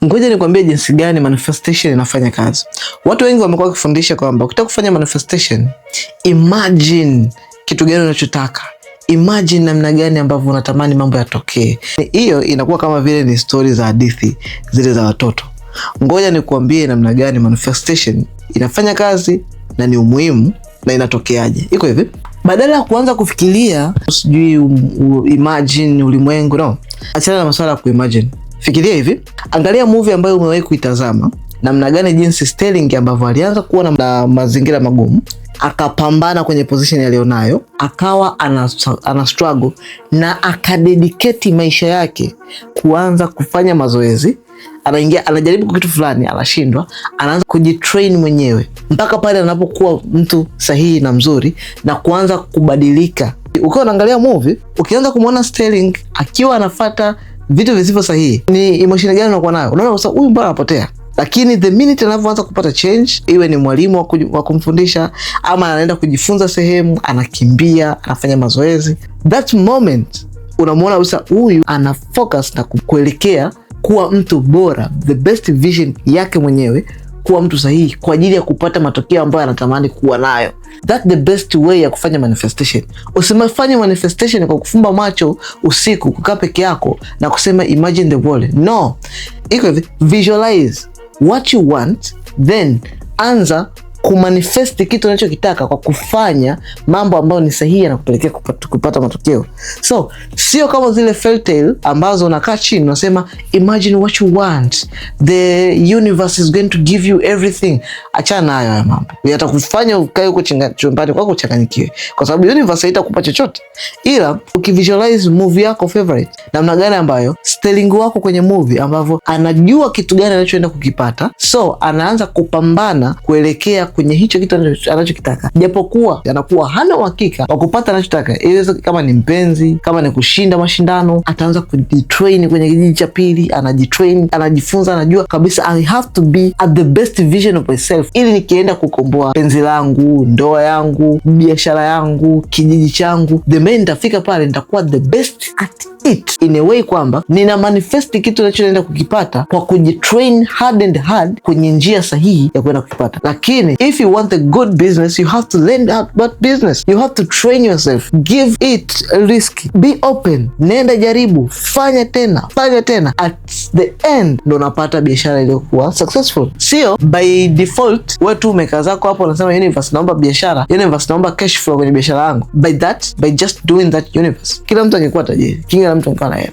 Ngoja nikwambie jinsi gani manifestation inafanya kazi. Watu wengi wamekuwa wakifundisha kwamba ukitaka kufanya manifestation, imagine kitu gani unachotaka. Imagine namna gani ambavyo unatamani mambo yatokee. Hiyo inakuwa kama vile ni story za hadithi zile za watoto. Ngoja nikuambie namna gani manifestation inafanya kazi na ni umuhimu na inatokeaje. Iko hivi. Badala ya kuanza kufikiria sijui imagine ulimwengu, no. Achana na masuala ya kuimagine. Fikiria hivi, angalia movie ambayo umewahi kuitazama, namna gani jinsi Sterling ambavyo alianza kuwa na mazingira magumu, akapambana kwenye position alionayo, akawa ana struggle na akadedicate maisha yake kuanza kufanya mazoezi. Anajaribu kitu fulani, anashindwa, anaanza kujitrain mwenyewe mpaka pale anapokuwa mtu sahihi na mzuri na kuanza kubadilika. Ukiwa unaangalia movie, ukianza kumuona Sterling akiwa anafuata vitu visivyo sahihi, ni emotion gani unakuwa nayo? Unaona sasa huyu mbona anapotea? Lakini the minute anaanza kupata change, iwe ni mwalimu wa kumfundisha ama anaenda kujifunza sehemu, anakimbia, anafanya mazoezi, that moment unamuona sasa huyu ana focus na kuelekea kuwa mtu bora, the best vision yake mwenyewe, kuwa mtu sahihi kwa ajili ya kupata matokeo ambayo anatamani kuwa nayo. That's the best way ya kufanya manifestation. Usimafanye manifestation kwa kufumba macho usiku, kukaa peke yako na kusema imagine the world. No. Iko hivi, visualize what you want, then anza kumanifesti kitu unachokitaka kwa kufanya mambo ambayo ni sahihi na kupelekea kupata matokeo. So, sio kama zile fairy tale ambazo unakaa chini unasema imagine what you want, the universe is going to give you everything. Achana nayo haya mambo. Yatakufanya ukae huko chumbani kwako uchanganyikiwe, kwa sababu universe haitakupa chochote. Ila ukivisualize movie yako favorite, namna gani ambayo Sterling wako kwenye movie ambavyo anajua kitu gani anachoenda kukipata, so anaanza kupambana kuelekea kwenye hicho kitu anachokitaka, japokuwa anakuwa hana uhakika wa kupata anachotaka. Iweze kama ni mpenzi, kama ni kushinda mashindano, ataanza kujitrain kwenye kijiji cha pili, anajitrain, anajifunza, anajua kabisa I have to be at the best vision of myself ili nikienda kukomboa penzi langu, ndoa yangu, biashara yangu, kijiji changu, the main nitafika pale nitakuwa the best at it, in a way kwamba nina manifest kitu ninachoenda kukipata kwa kujitrain hard and hard kwenye njia sahihi ya kwenda kukipata. Lakini if you want a good business, you have to learn about business. You have to train yourself. Give it a risk. Be open. Nenda jaribu. Fanya tena. At the end, ndo unapata biashara iliyokuwa successful. Sio by default, wewe tu umeka zako hapo unasema universe naomba biashara. Universe naomba cash flow kwenye biashara yangu. By just doing that universe, kila mtu angekuwa tajiri. Kila mtu angekuwa na hela.